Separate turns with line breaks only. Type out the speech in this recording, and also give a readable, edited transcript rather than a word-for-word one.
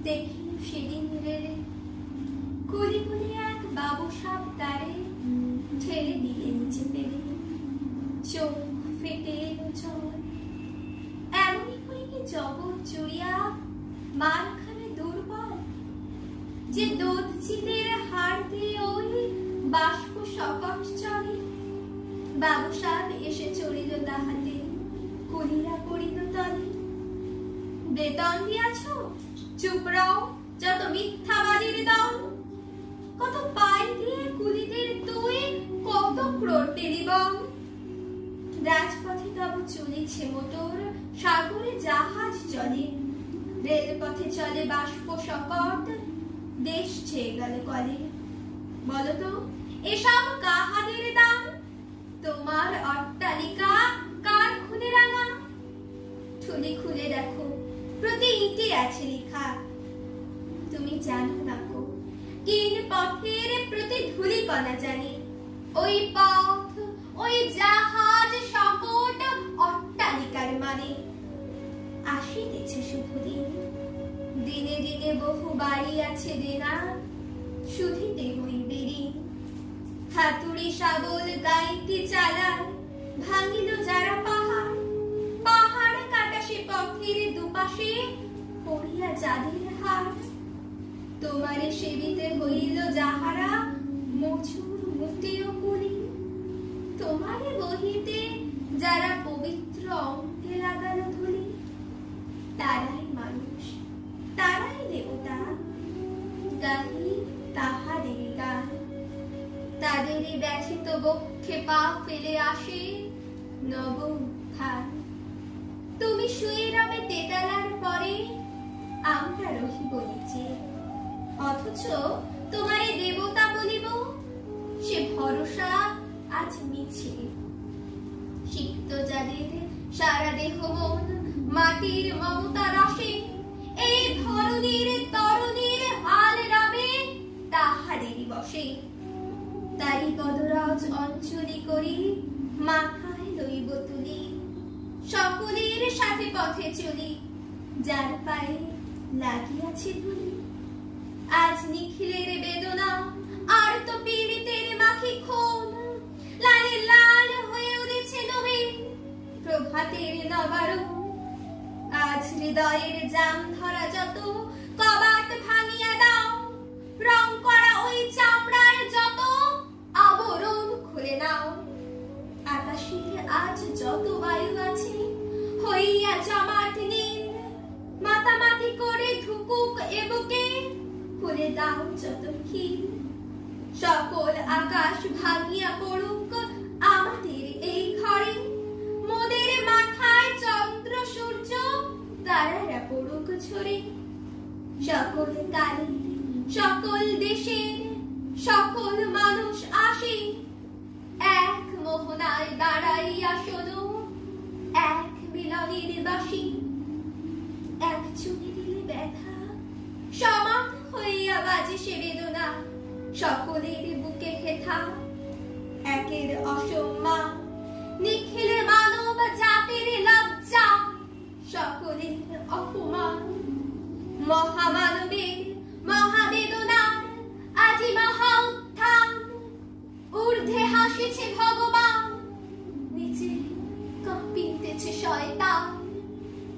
দেখিল সেদিন রেলে কুলি কুলি এক বাবু সাপ তারে ঠেলে দিলে নিচে ফেলে চোখ ফেটে এলো জল। এমনই করে কি জগৎ জুড়িয়া মারখানে দুর্বল যে দুধ চিতের হাড় দিয়ে ওই বাষ্প সকট চলে। বাবু সাপ এসে চড়িল তাহাতে কুলিরা পড়িল তলে। বেতন দিয়াছ চুপ রাও যত মিথ্যাবাদীর দল। কত পাই দিয়ে কুলিদের তুই কত ক্রোটেরি বল। রাজপথে তব চলেছে মোটর সাগরে জাহাজ চলে। রেলপথে চলে বাষ্প সকট দেশ ছেয়ে গেল কলে। বলতো এসব কাহাদের দান? তোমার অট্টালিকা কার খুলে রাঙা? ঠুলি খুলে দেখো প্রতি ইটে আছে লেখা। তুমি জানো না কো কিন পথের প্রতি ধুলি কণা জানে। ওই পথ ওই জাহাজ সকট অট্টালিকার মানে। আসিতেছে শুভ দিন, দিনে দিনে বহু বাড়ি আছে দেনা, শুধিতে হইবে ঋণ। হাতুড়ি শাবল গাইতে চালায় ভাঙিল যারা পাহাড়। পাহাড় কাটা সে পথের দুপাশে পড়িয়া যাদের হাড়। তোমারে সেবিতে হইল যাহারা মজুর মুটেও কুলি। তোমারে বহিতে যারা পবিত্র অঙ্গে লাগালো ধুলি। তারাই মানুষ তারাই দেবতা, গাহি তাহাদের গান। তাদেরই ব্যথিত বক্ষে পা ফেলে আসে নব উত্থান। তুমি শুয়ে রবে তেতালার পরে, আমরা রহিব নিচে। অথচ তোমারে দেবতা বলিব, সে ভরসা আজ মিছে। সিক্ত যাদের সারা দেহ মন মাটির মমতা রসে, এই ধরনীর তরুণীর হাল রবে তাহাদেরই বসে। তারি পদরাজ অঞ্জলি করি মাথায় লইব তুলি। সকলের সাথে পথে চলি যার পায়ে লাগিয়াছে ধুলি। আজ নিখিলের বেদনা আর তো পীড়িতের মাখি খুন। লালে লাল হয়ে উঠেছে নবীন প্রভাতের নবারুণ। আজ হৃদয়ের জাম ধরা যত কবাট ভাঙিয়া দাও। রং করা ওই চামড়ার যত আবরণ খুলে নাও। আকাশের আজ যত বায়ু আছে হইয়া জমাট নীল। মাতামাতি করে ধুকুক এ বুকে খুলে দাও যত খিল। সকল আকাশ ভাঙিয়া পড়ুক আমাদের এই ঘরে। মোদের মাথায় চন্দ্র সূর্য তারারা পড়ুক ঝরে। সকল কালে সকল দেশের সকল মানুষ আসে এক মোহনায় দাঁড়াইয়া শোনো এক মিলনের বাসি। এক চুনি দিলে ব্যথা সমান হইয়া বাজে সে বেদনা। সকলের বুকে হেথা একের অসম্মান। নিখিলে মানব জাতির লজ্জা সকলের অপমান। মহামানবের মহাবেদনার আজি মহা উত্থান। ঊর্ধ্বে হাসিছে ভগবান।